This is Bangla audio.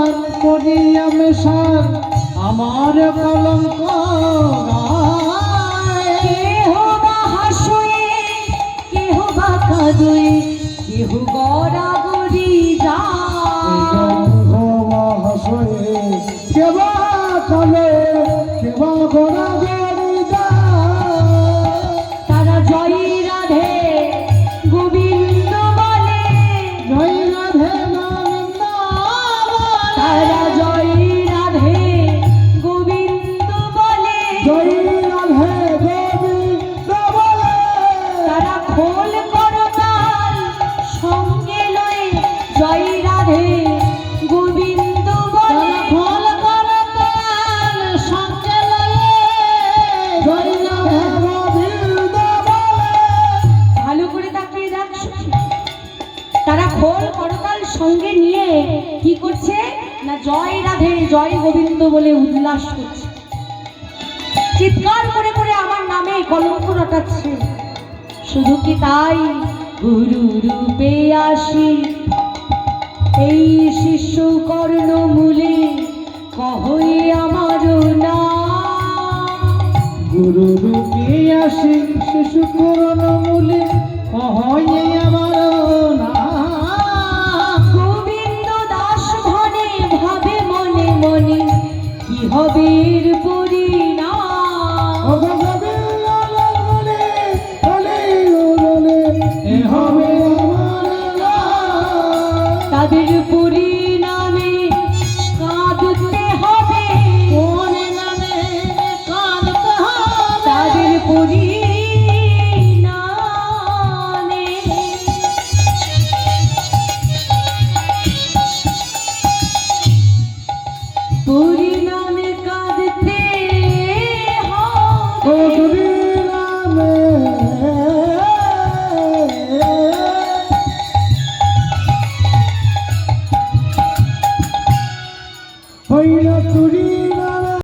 তার করিয়া মেশার আমার কলঙ্ক কেহ বা হাসুয়ে কেহ বা কাঁদুয়ে কেহ গড়াগড়ি যায় হাসয়ে কেবা চলে কেবা গোড়া গড়ি তারা জয় রাধে গোবিন্দ বলে জয় রাধে গোবিন্দ তারা জয় রাধে গোবিন্দ বলে জয় রাধে গোবিন্দ বলে তারা খোল করতাল সঙ্গে লয়ে জয় রাধে গোবিন্দ বলে খোল করতাল সঙ্গে লয়ে জয় রাধে গোবিন্দ বলে ভালো করে তাকিয়ে দেখ সখী। তারা খোল করতাল সঙ্গে নিয়ে কি করছে না জয় রাধে জয় গোবিন্দ বলে উল্লাস করছে, চিৎকার করে করে আমার নামে কলঙ্ক রটাচ্ছে। শুধু কি তাই, গুরু রূপে আসি এই শিশু কর্ণমূলে কহই আমার না গুরু রূপে আসি শিশু করুণমূলে কহয়ে আমার নাম গোবিন্দ দাস ধনে ভাবে মনে মনে কি হবে এর পরিণাম। তাদের পরিণামে কাঁদতে হবে, তাদের পরিণামে পরি